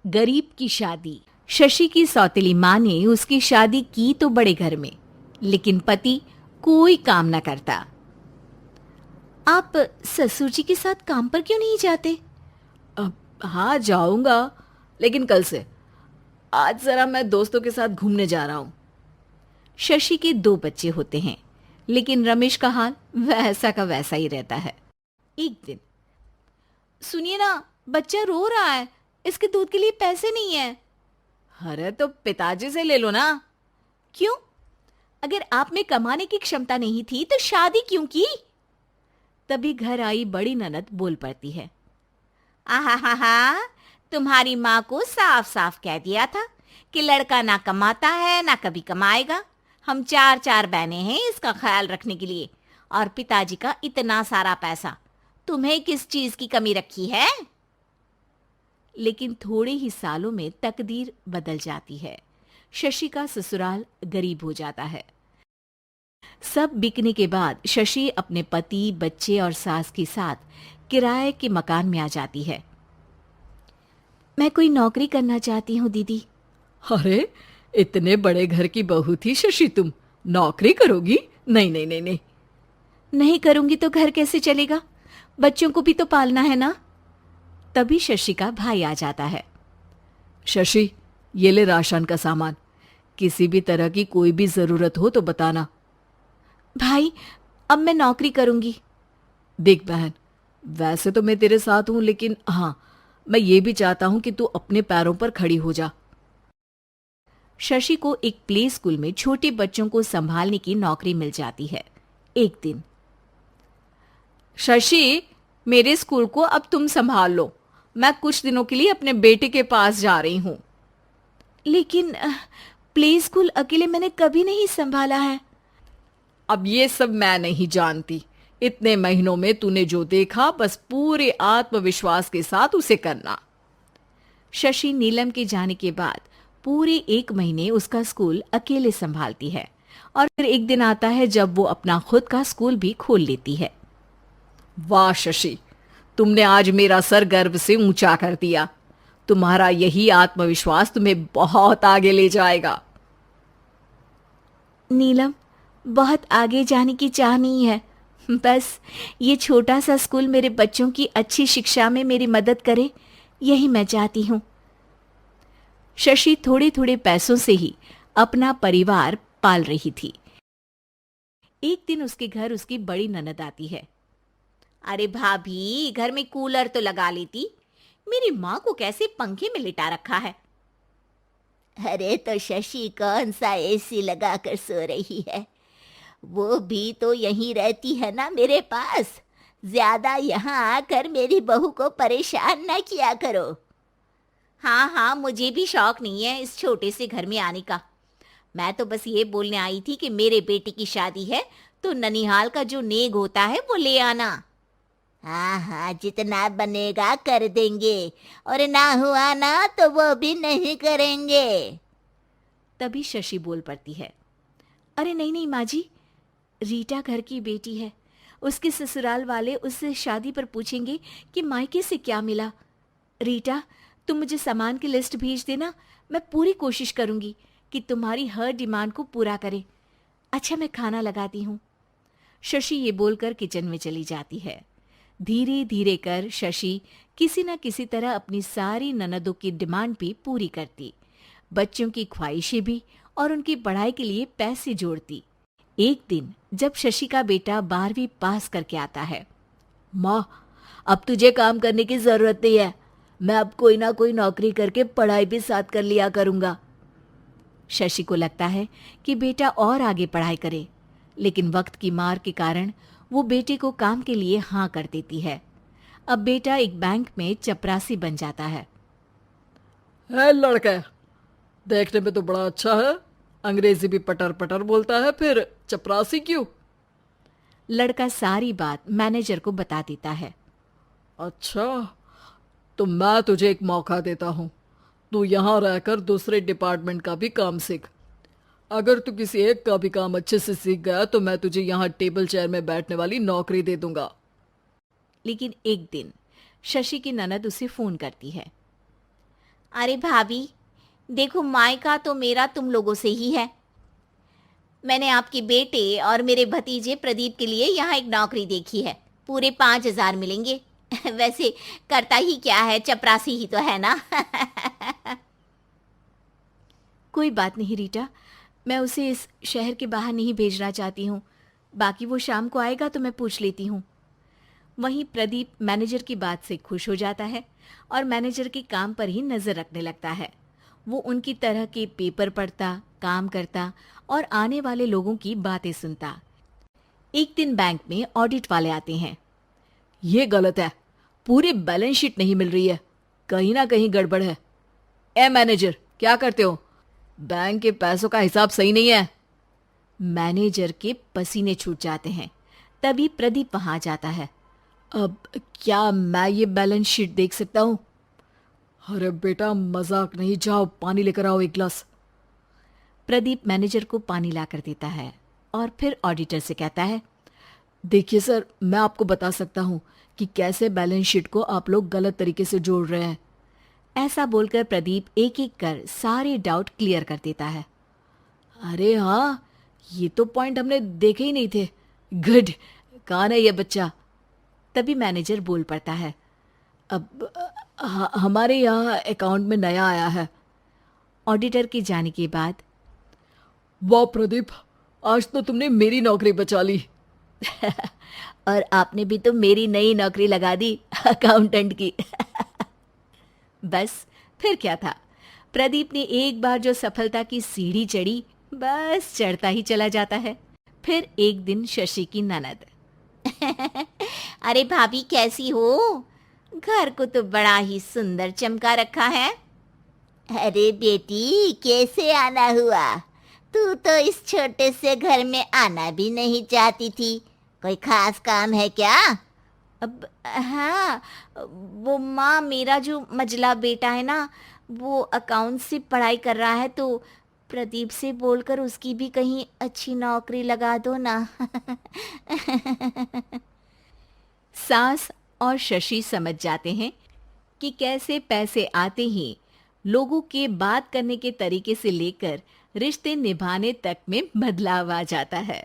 गरीब की शादी। शशि की सौतेली माँ ने उसकी शादी की तो बड़े घर में, लेकिन पति कोई काम न करता। आप ससुर जी के साथ काम पर क्यों नहीं जाते? हाँ जाऊंगा, लेकिन कल से। आज जरा मैं दोस्तों के साथ घूमने जा रहा हूँ। शशि के 2 बच्चे होते हैं, लेकिन रमेश का हाल वैसा का वैसा ही रहता है। एक दिन, सुनिए ना, बच्चा रो रहा है, इसके दूध के लिए पैसे नहीं है। अरे तो पिताजी से ले लो ना। क्यों? अगर आप में कमाने की क्षमता नहीं थी तो शादी क्यों की? तभी घर आई बड़ी ननद बोल पड़ती है। आहा हा हा, तुम्हारी माँ को साफ साफ कह दिया था कि लड़का ना कमाता है ना कभी कमाएगा। हम 4 बहनें हैं इसका ख्याल रखने के लिए, और पिताजी का इतना सारा पैसा, तुम्हें किस चीज की कमी रखी है? लेकिन थोड़े ही सालों में तकदीर बदल जाती है। शशि का ससुराल गरीब हो जाता है। सब बिकने के बाद शशि अपने पति, बच्चे और सास के साथ किराए के मकान में आ जाती है। मैं कोई नौकरी करना चाहती हूँ दीदी। अरे इतने बड़े घर की बहू थी शशि, तुम नौकरी करोगी? नहीं नहीं नहीं नहीं। नहीं करूंगी तो घर कैसे चलेगा? बच्चों को भी तो पालना है ना। तभी शशि का भाई आ जाता है। शशि, ये ले राशन का सामान, किसी भी तरह की कोई भी जरूरत हो तो बताना। भाई, अब मैं नौकरी करूंगी। देख बहन, वैसे तो मैं तेरे साथ हूं, लेकिन हाँ, मैं ये भी चाहता हूं कि तू अपने पैरों पर खड़ी हो जा। शशि को एक प्ले स्कूल में छोटे बच्चों को संभालने की नौकरी मिल जाती है। एक दिन, शशि, मेरे स्कूल को अब तुम संभाल लो। मैं कुछ दिनों के लिए अपने बेटे के पास जा रही हूं। लेकिन प्ले स्कूल अकेले मैंने कभी नहीं संभाला है। अब ये सब मैं नहीं जानती। इतने महीनों में तूने जो देखा, बस पूरे आत्मविश्वास के साथ उसे करना। शशि नीलम के जाने के बाद पूरे 1 महीने उसका स्कूल अकेले संभालती है, और फिर एक दिन आता है जब वो अपना खुद का स्कूल भी खोल लेती है। वाह शशि, तुमने आज मेरा सर गर्व से ऊंचा कर दिया। तुम्हारा यही आत्मविश्वास तुम्हें बहुत आगे ले जाएगा। नीलम, बहुत आगे जाने की चाह नहीं है। बस ये छोटा सा स्कूल मेरे बच्चों की अच्छी शिक्षा में मेरी मदद करे, यही मैं चाहती हूँ। शशि थोड़े थोड़े पैसों से ही अपना परिवार पाल रही थी। एक दिन उसके घर उसकी बड़ी ननद आती है। अरे भाभी, घर में कूलर तो लगा लेती, मेरी माँ को कैसे पंखे में लिटा रखा है। अरे तो शशि कौन सा एसी लगा कर सो रही है? वो भी तो यहीं रहती है ना मेरे पास। ज्यादा यहाँ आकर मेरी बहू को परेशान ना किया करो। हाँ हाँ, मुझे भी शौक नहीं है इस छोटे से घर में आने का। मैं तो बस ये बोलने आई थी कि मेरे बेटे की शादी है तो ननिहाल का जो नेग होता है वो ले आना। हाँ हाँ, जितना बनेगा कर देंगे, और ना हुआ ना तो वो भी नहीं करेंगे। तभी शशि बोल पड़ती है। अरे नहीं नहीं माँ जी, रीटा घर की बेटी है, उसके ससुराल वाले उससे शादी पर पूछेंगे कि मायके से क्या मिला। रीटा, तुम मुझे सामान की लिस्ट भेज देना, मैं पूरी कोशिश करूंगी कि तुम्हारी हर डिमांड को पूरा करें। अच्छा, मैं खाना लगाती हूँ। शशि ये बोलकर किचन में चली जाती है। धीरे धीरे कर शशि किसी न किसी तरह अपनी सारी ननदों की डिमांड भी पूरी करती, बच्चों की ख्वाहिशें भी, और उनकी पढ़ाई के लिए पैसे जोड़ती। एक दिन जब शशि का बेटा 12वीं पास करके आता है। माँ, अब तुझे काम करने की जरूरत नहीं है। मैं अब कोई ना कोई नौकरी करके पढ़ाई भी साथ कर लिया करूंगा। शशि को लगता है कि बेटा और आगे पढ़ाई करे, लेकिन वक्त की मार के कारण वो बेटे को काम के लिए हाँ कर देती है। अब बेटा एक बैंक में चपरासी बन जाता है। लड़का देखने में तो बड़ा अच्छा है, अंग्रेजी भी पटर पटर बोलता है, फिर चपरासी क्यों? लड़का सारी बात मैनेजर को बता देता है। अच्छा, तो मैं तुझे एक मौका देता हूँ। तू यहाँ रहकर दूसरे डिपार्टमेंट का भी काम सीख। अगर तू किसी एक का भी काम अच्छे से सीख गया तो मैं तुझे यहाँ टेबल चेयर में बैठने वाली नौकरी दे दूंगा। लेकिन एक दिन शशि की ननद उसे फोन करती है। अरे भाभी, देखो मायका तो मेरा तुम लोगों से ही है। मैंने आपके बेटे और मेरे भतीजे प्रदीप के लिए यहाँ एक नौकरी देखी है, पूरे 5,000 मिलेंगे। वैसे करता ही क्या है, चपरासी ही तो है ना। कोई बात नहीं रीटा, मैं उसे इस शहर के बाहर नहीं भेजना चाहती हूँ। बाकी वो शाम को आएगा तो मैं पूछ लेती हूँ। वहीं प्रदीप मैनेजर की बात से खुश हो जाता है और मैनेजर के काम पर ही नज़र रखने लगता है। वो उनकी तरह के पेपर पढ़ता, काम करता और आने वाले लोगों की बातें सुनता। एक दिन बैंक में ऑडिट वाले आते हैं। ये गलत है, पूरी बैलेंस शीट नहीं मिल रही है, कहीं ना कहीं गड़बड़ है। ए मैनेजर, क्या करते हो? बैंक के पैसों का हिसाब सही नहीं है। मैनेजर के पसीने छूट जाते हैं। तभी प्रदीप वहां जाता है। अब क्या मैं ये बैलेंस शीट देख सकता हूँ? अरे बेटा मजाक नहीं, जाओ पानी लेकर आओ एक गिलास। प्रदीप मैनेजर को पानी लाकर देता है और फिर ऑडिटर से कहता है, देखिए सर, मैं आपको बता सकता हूँ कि कैसे बैलेंस शीट को आप लोग गलत तरीके से जोड़ रहे हैं। ऐसा बोलकर प्रदीप एक एक कर सारे डाउट क्लियर कर देता है। अरे हाँ, ये तो पॉइंट हमने देखे ही नहीं थे। गुड, कौन है ये बच्चा? तभी मैनेजर बोल पड़ता है, अब हमारे यहाँ अकाउंट में नया आया है। ऑडिटर के जाने के बाद, वाह प्रदीप, आज तो तुमने मेरी नौकरी बचा ली। और आपने भी तो मेरी नई नौकरी लगा दी, अकाउंटेंट की। बस फिर क्या था, प्रदीप ने एक बार जो सफलता की सीढ़ी चढ़ी, बस चढ़ता ही चला जाता है। फिर एक दिन शशि की ननद, अरे भाभी कैसी हो? घर को तो बड़ा ही सुंदर चमका रखा है। अरे बेटी, कैसे आना हुआ? तू तो इस छोटे से घर में आना भी नहीं चाहती थी। कोई खास काम है क्या? अब हाँ, वो माँ, मेरा जो मजला बेटा है ना, वो अकाउंट से पढ़ाई कर रहा है, तो प्रदीप से बोलकर उसकी भी कहीं अच्छी नौकरी लगा दो ना। सास और शशि समझ जाते हैं कि कैसे पैसे आते ही लोगों के बात करने के तरीके से लेकर रिश्ते निभाने तक में बदलाव आ जाता है।